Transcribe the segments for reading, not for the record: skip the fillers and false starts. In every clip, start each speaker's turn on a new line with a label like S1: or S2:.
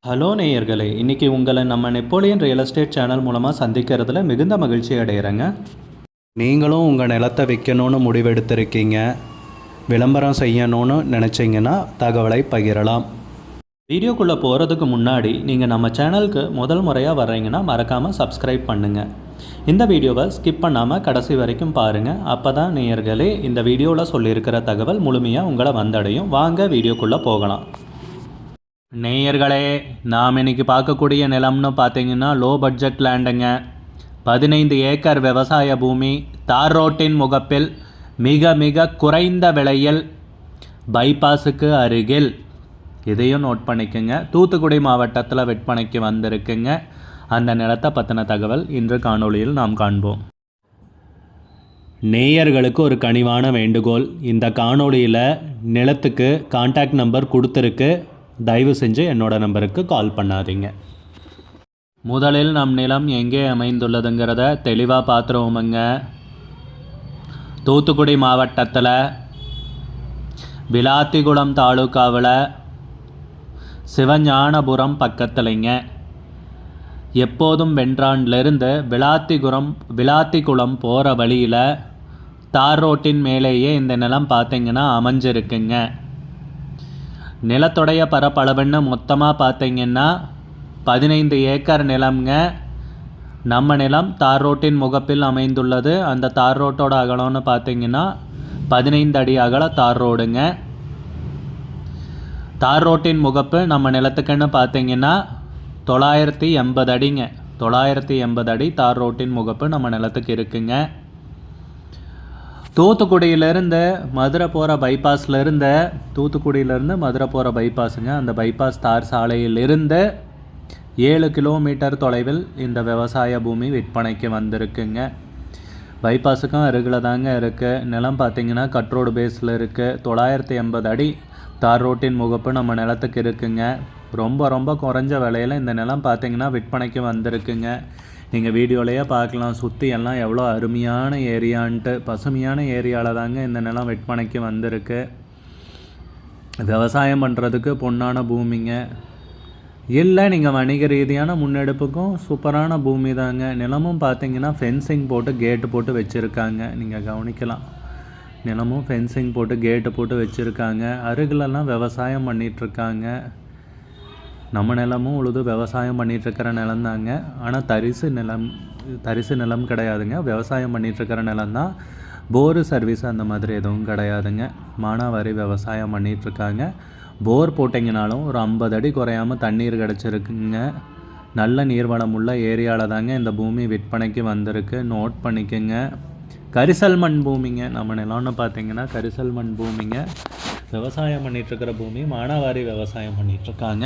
S1: Hello நேயர்களே, இன்றைக்கி உங்களை நம்ம நெப்போலியன் ரியல் எஸ்டேட் சேனல் மூலமாக சந்திக்கிறதுல மிகுந்த மகிழ்ச்சி அடைகிறேங்க. நீங்களும் உங்கள் நிலத்தை விற்கணும்னு முடிவெடுத்திருக்கீங்க, விளம்பரம் செய்யணும்னு நினச்சிங்கன்னா தகவலை பகிரலாம். வீடியோக்குள்ளே போகிறதுக்கு முன்னாடி நீங்கள் நம்ம சேனலுக்கு முதல் முறையாக வர்றீங்கன்னா மறக்காமல் சப்ஸ்கிரைப் பண்ணுங்கள். இந்த வீடியோவை ஸ்கிப் பண்ணாமல் கடைசி வரைக்கும் பாருங்கள். அப்போ தான் நேயர்களே இந்த வீடியோவில் சொல்லியிருக்கிற தகவல் முழுமையாக உங்களை வந்தடையும். வாங்க வீடியோக்குள்ளே போகலாம். நேயர்களே, நாம் இன்றைக்கி பார்க்கக்கூடிய நிலம்னு பார்த்தீங்கன்னா லோ பட்ஜெட் லேண்டுங்க. 15 ஏக்கர் விவசாய பூமி, தார் ரோட்டின் முகப்பில், மிக மிக குறைந்த விலையில், பைபாஸுக்கு அருகில். இதையும் நோட் பண்ணிக்கோங்க. தூத்துக்குடி மாவட்டத்தில் விற்பனைக்கு வந்திருக்குங்க. அந்த நிலத்தை பற்றின தகவல் இன்று காணொளியில் நாம் காண்போம். நேயர்களுக்கு ஒரு கனிவான வேண்டுகோள், இந்த காணொளியில் நிலத்துக்கு கான்டாக்ட் நம்பர் கொடுத்துருக்கு, தயவு செஞ்சு என்னோட நம்பருக்கு கால் பண்ணாதீங்க. முதலில் நம் நிலம் எங்கே அமைந்துள்ளதுங்கிறத தெளிவாக பார்த்துருவோமுங்க. தூத்துக்குடி மாவட்டத்தில் விளாத்திகுளம் தாலுக்காவில் சிவஞானபுரம் பக்கத்துலைங்க. எப்போதும் வென்றான்லேருந்து விளாத்திகுளம் போகிற வழியில் தார் ரோட்டின் மேலேயே இந்த நிலம் பார்த்திங்கன்னா அமைஞ்சிருக்குங்க. நிலத்துடைய பரப்பளவுன்னு மொத்தமாக பார்த்தீங்கன்னா 15 ஏக்கர் நிலம்ங்க. நம்ம நிலம் தார் ரோட்டின் முகப்பில் அமைந்துள்ளது. அந்த தார் ரோட்டோட அகலம்னு பார்த்தீங்கன்னா 15 அடி அகல தார் ரோடுங்க. தார் ரோட்டின் முகப்பு நம்ம நிலத்துக்குன்னு பார்த்தீங்கன்னா 980 அடிங்க. 980 அடி தார் ரோட்டின் முகப்பு நம்ம நிலத்துக்கு இருக்குங்க. தூத்துக்குடியிலேருந்து மதுரை போகிற பைபாஸுங்க. அந்த பைபாஸ் தார் சாலையிலிருந்து 7 கிலோமீட்டர் தொலைவில் இந்த விவசாய பூமி விற்பனைக்கு வந்திருக்குங்க. பைபாஸுக்கும் அருகில் தாங்க இருக்குது. நிலம் பார்த்திங்கன்னா கட்ரோடு பேஸில் இருக்குது. 980 அடி தார் ரோட்டின் முகப்பு நம்ம நிலத்துக்கு இருக்குங்க. ரொம்ப ரொம்ப குறைஞ்ச விலையில் இந்த நிலம் பார்த்திங்கன்னா விற்பனைக்கு வந்திருக்குங்க. நீங்கள் வீடியோலையே பார்க்கலாம், சுற்றி எல்லாம் எவ்வளோ அருமையான ஏரியான்ட்டு. பசுமையான ஏரியாவில் தாங்க இந்த நிலம் விற்பனைக்கு வந்திருக்கு. விவசாயம் பண்ணுறதுக்கு பொன்னான பூமிங்க. இல்லை நீங்கள் வணிக ரீதியான முன்னெடுப்புக்கும் சூப்பரான பூமி தாங்க. நிலமும் பார்த்திங்கன்னா ஃபென்சிங் போட்டு கேட்டு போட்டு வச்சுருக்காங்க. நீங்கள் கவனிக்கலாம், நிலமும் ஃபென்சிங் போட்டு கேட்டு போட்டு வச்சுருக்காங்க. அருகிலெல்லாம் விவசாயம் பண்ணிகிட்ருக்காங்க. நம்ம நிலமும் உழுது விவசாயம் பண்ணிகிட்ருக்கிற நிலம் தாங்க. ஆனால் தரிசு நிலம் கிடையாதுங்க. விவசாயம் பண்ணிகிட்ருக்கிற நிலம்தான். போரு சர்வீஸ் அந்த மாதிரி எதுவும் கிடையாதுங்க. மானாவாரி விவசாயம் பண்ணிகிட்ருக்காங்க. போர் போட்டிங்கனாலும் ஒரு 50 அடி குறையாமல் தண்ணீர் கிடச்சிருக்குங்க. நல்ல நீர்வளம் உள்ள ஏரியாவில் தாங்க இந்த பூமி விற்பனைக்கு வந்திருக்கு. நோட் பண்ணிக்கோங்க. கரிசல் மண் பூமிங்க. நம்ம நிலம்னு பார்த்திங்கன்னா கரிசல் மண் பூமிங்க. விவசாயம் பண்ணிகிட்ருக்கிற பூமி, மானாவாரி விவசாயம் பண்ணிகிட்ருக்காங்க.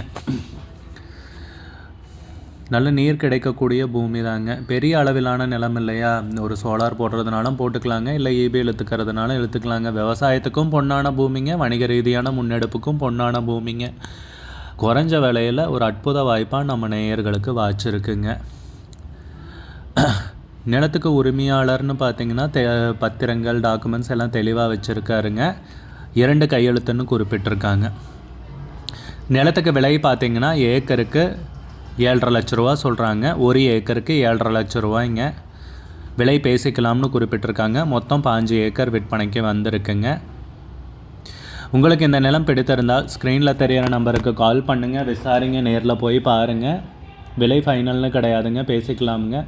S1: நல்ல நீர் கிடைக்கக்கூடிய பூமி தாங்க. பெரிய அளவிலான நிலம் இல்லையா, ஒரு சோலார் போடுறதுனாலும் போட்டுக்கலாங்க, இல்லை ஈபி இழுத்துக்கிறதுனாலும் இழுத்துக்கலாங்க. விவசாயத்துக்கும் பொன்னான பூமிங்க, வணிக ரீதியான முன்னெடுப்புக்கும் பொன்னான பூமிங்க. குறைஞ்ச விலையில் ஒரு அற்புத வாய்ப்பாக நம்ம நேயர்களுக்கு வாய்ச்சிருக்குங்க. நிலத்துக்கு உரிமையாளர்னு பார்த்திங்கன்னா பத்திரங்கள் டாக்குமெண்ட்ஸ் எல்லாம் தெளிவாக வச்சுருக்காருங்க. 2 கையெழுத்துன்னு குறிப்பிட்டிருக்காங்க. நிலத்துக்கு விலை பார்த்திங்கன்னா ஏக்கருக்கு 7.5 லட்ச ரூபா சொல்கிறாங்க. ஒரு ஏக்கருக்கு 7.5 லட்ச ரூபாய்ங்க. விலை பேசிக்கலாம்னு குறிப்பிட்டிருக்காங்க. மொத்தம் 5 ஏக்கர் விற்பனைக்கு வந்திருக்குங்க. உங்களுக்கு இந்த நிலம் பிடித்திருந்தால் ஸ்க்ரீனில் தெரிகிற நம்பருக்கு கால் பண்ணுங்கள், விசாரிங்க, நேரில் போய் பாருங்கள். விலை ஃபைனல்னு கிடையாதுங்க, பேசிக்கலாமுங்க.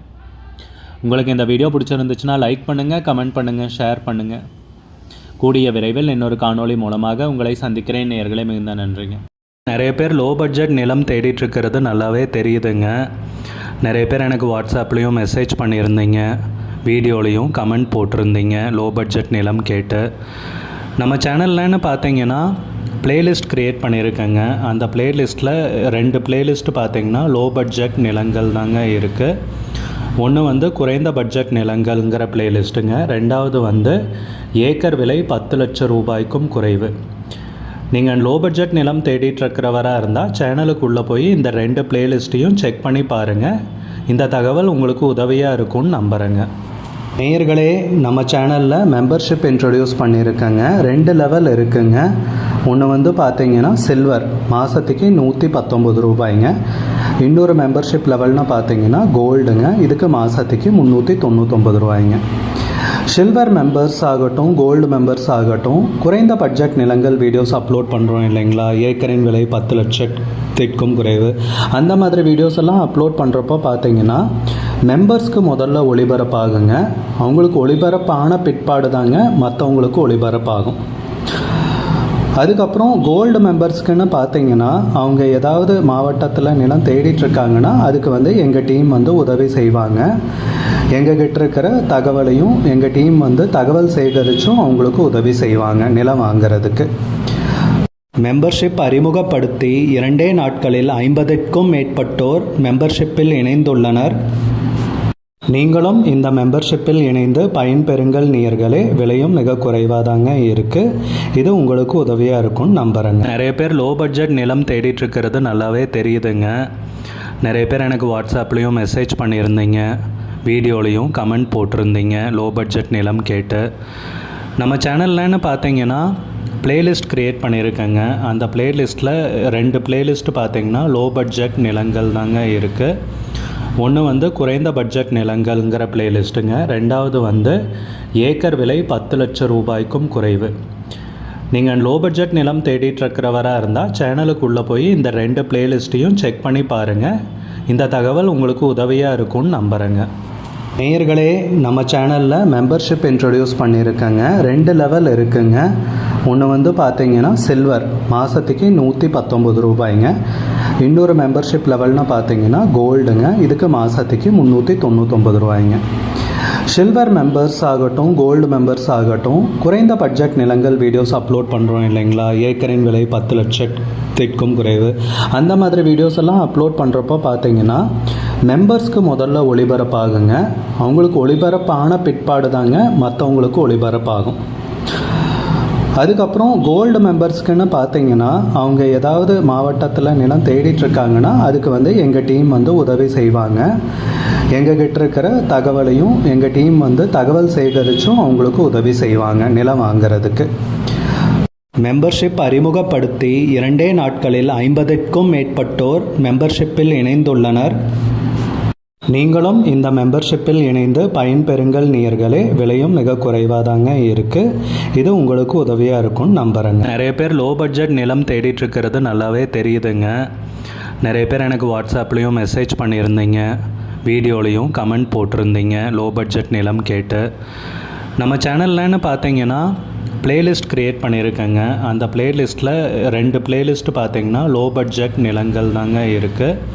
S1: உங்களுக்கு இந்த வீடியோ பிடிச்சிருந்துச்சுன்னா லைக் பண்ணுங்கள், கமெண்ட் பண்ணுங்கள், ஷேர் பண்ணுங்கள். கூடிய விரைவில் இன்னொரு காணொளி மூலமாக உங்களை சந்திக்கிறேன். நேயர்களே, மிகுந்த நன்றிங்க. நிறைய பேர் லோ பட்ஜெட் நிலம் தேடிட்டுருக்கிறது நல்லாவே தெரியுதுங்க. நிறைய பேர் எனக்கு வாட்ஸ்அப்லேயும் மெசேஜ் பண்ணியிருந்தீங்க, வீடியோலையும் கமெண்ட் போட்டிருந்தீங்க லோ பட்ஜெட் நிலம் கேட்டு. நம்ம சேனல்லன்னு பார்த்தீங்கன்னா ப்ளேலிஸ்ட் க்ரியேட் பண்ணியிருக்கேங்க. அந்த ப்ளேலிஸ்ட்டில் 2 ப்ளேலிஸ்ட்டு பார்த்திங்கன்னா லோ பட்ஜெட் நிலங்கள் தாங்க இருக்குது. ஒன்று குறைந்த பட்ஜெட் நிலங்கள்ங்கிற ப்ளேலிஸ்ட்டுங்க. 2வது ஏக்கர் விலை 10 லட்சம் ரூபாய்க்கும் குறைவு. நீங்கள் லோ பட்ஜெட் நிலம் தேடிட்டுருக்கிறவராக இருந்தால் சேனலுக்குள்ளே போய் இந்த 2 ப்ளேலிஸ்ட்டையும் செக் பண்ணி பாருங்கள். இந்த தகவல் உங்களுக்கு உதவியாக இருக்கும்னு நம்புகிறேங்க. நேயர்களே, நம்ம சேனலில் மெம்பர்ஷிப் இன்ட்ரடியூஸ் பண்ணியிருக்கேங்க. 2 லெவல் இருக்குங்க. ஒன்று வந்து பார்த்தீங்கன்னா சில்வர், மாதத்துக்கு 119 ரூபாய்ங்க. இன்னொரு மெம்பர்ஷிப் லெவல்னு பார்த்தீங்கன்னா கோல்டுங்க, இதுக்கு மாதத்துக்கு 399 ரூபாய்ங்க. சில்வர் மெம்பர்ஸ் ஆகட்டும், கோல்டு மெம்பர்ஸ் ஆகட்டும், குறைந்த பட்ஜெட் நிலங்கள் வீடியோஸ் அப்லோட் பண்ணுறோம் இல்லைங்களா, ஏக்கரின் விலை 10 லட்சத்திற்கும் குறைவு, அந்த மாதிரி வீடியோஸ் எல்லாம் அப்லோட் பண்ணுறப்போ பார்த்தீங்கன்னா மெம்பர்ஸ்க்கு முதல்ல ஒளிபரப்பாகுங்க. அவங்களுக்கு ஒளிபரப்பான பிற்பாடு தாங்க மற்றவங்களுக்கு ஒளிபரப்பாகும். அதுக்கப்புறம் கோல்டு மெம்பர்ஸ்க்குன்னு பார்த்தீங்கன்னா அவங்க ஏதாவது மாவட்டத்தில் நிலம் தேடிட்டுருக்காங்கன்னா அதுக்கு வந்து எங்கள் டீம் வந்து உதவி செய்வாங்க. எங்ககிட்ட இருக்கிற தகவலையும் எங்கள் டீம் வந்து தகவல் சேகரித்தும் அவங்களுக்கு உதவி செய்வாங்க நிலம் வாங்கிறதுக்கு. மெம்பர்ஷிப் அறிமுகப்படுத்தி 2 நாட்களில் 50க்கும் மேற்பட்டோர் மெம்பர்ஷிப்பில் இணைந்துள்ளனர். நீங்களும் இந்த மெம்பர்ஷிப்பில் இணைந்து பயன்பெறுங்கள் நேயர்களே. விலையும் மிக குறைவாக தாங்க இருக்குது. இது உங்களுக்கு உதவியாக இருக்கும்னு நம்புகிறேங்க. நிறைய பேர் லோ பட்ஜெட் நிலம் தேடிட்டுருக்கிறது நல்லாவே தெரியுதுங்க. நிறைய பேர் எனக்கு வாட்ஸ்அப்லேயும் மெசேஜ் பண்ணியிருந்தீங்க, வீடியோலையும் கமெண்ட் போட்டிருந்தீங்க லோ பட்ஜெட் நிலம் கேட்டு. நம்ம சேனல்லன்னு பார்த்தீங்கன்னா பிளேலிஸ்ட் க்ரியேட் பண்ணியிருக்கேங்க. அந்த பிளேலிஸ்ட்டில் 2 பிளேலிஸ்ட்டு பார்த்தீங்கன்னா லோ பட்ஜெட் நிலங்கள் தாங்க இருக்குது. ஒன்று வந்து குறைந்த பட்ஜெட் நிலங்கள்ங்கிற பிளேலிஸ்ட்டுங்க. 2வது வந்து ஏக்கர் விலை 10 லட்சம் ரூபாய்க்கும் குறைவு. நீங்கள் லோ பட்ஜெட் நிலம் தேடிட்டுருக்கிறவராக இருந்தால் சேனலுக்குள்ளே போய் இந்த 2 பிளேலிஸ்ட்டையும் செக் பண்ணி பாருங்கள். இந்த தகவல் உங்களுக்கு உதவியாக இருக்கும்னு நம்புகிறேங்க. நேயர்களே, நம்ம சேனலில் மெம்பர்ஷிப் இன்ட்ரடியூஸ் பண்ணியிருக்கேங்க. 2 லெவல் இருக்குங்க. ஒன்று வந்து பார்த்தீங்கன்னா சில்வர், மாதத்துக்கு 119 ரூபாய்ங்க. இன்னொரு மெம்பர்ஷிப் லெவல்னு பார்த்தீங்கன்னா கோல்டுங்க, இதுக்கு மாதத்துக்கு 399 ரூபாய்ங்க. சில்வர் மெம்பர்ஸ் ஆகட்டும், கோல்டு மெம்பர்ஸ் ஆகட்டும், குறைந்த பட்ஜெட் நிலங்கள் வீடியோஸ் அப்லோட் பண்ணுறோம் இல்லைங்களா, ஏக்கரின் விலை 10 லட்சத்திற்கும் குறைவு, அந்த மாதிரி வீடியோஸ் எல்லாம் அப்லோட் பண்ணுறப்போ பார்த்தீங்கன்னா மெம்பர்ஸ்க்கு முதல்ல ஒளிபரப்பாகுங்க. அவங்களுக்கு ஒளிபரப்பான பிற்பாடு தாங்க மற்றவங்களுக்கு ஒளிபரப்பாகும். அதுக்கப்புறம் கோல்டு மெம்பர்ஸ்க்குன்னு பார்த்தீங்கன்னா அவங்க ஏதாவது மாவட்டத்தில் நிலம் தேடிட்டுருக்காங்கன்னா அதுக்கு வந்து எங்கள் டீம் வந்து உதவி செய்வாங்க. எங்ககிட்ட இருக்கிற தகவலையும் எங்கள் டீம் வந்து தகவல் சேகரித்தும் அவங்களுக்கு உதவி செய்வாங்க நிலம் வாங்கிறதுக்கு. மெம்பர்ஷிப் அறிமுகப்படுத்தி 2 நாட்களில் 50க்கும் மேற்பட்டோர் மெம்பர்ஷிப்பில் இணைந்துள்ளனர். நீங்களும் இந்த மெம்பர்ஷிப்பில் இணைந்து பயன்பெறுங்கள் நேயர்களே. விலையும் மிக குறைவாக தாங்க இருக்குது. இது உங்களுக்கு உதவியாக இருக்கும்னு நம்புகிறேங்க. நிறைய பேர் லோ பட்ஜெட் நிலம் தேடிட்டுருக்கிறது நல்லாவே தெரியுதுங்க. நிறைய பேர் எனக்கு வாட்ஸ்அப்லேயும் மெசேஜ் பண்ணியிருந்தீங்க, வீடியோலையும் கமெண்ட் போட்டிருந்தீங்க லோ பட்ஜெட் நிலம் கேட்டு. நம்ம சேனல்லன்னு பார்த்தீங்கன்னா பிளேலிஸ்ட் க்ரியேட் பண்ணியிருக்கேங்க. அந்த பிளேலிஸ்ட்டில் 2 பிளேலிஸ்ட்டு பார்த்தீங்கன்னா லோ பட்ஜெட் நிலங்கள் தாங்க இருக்குது.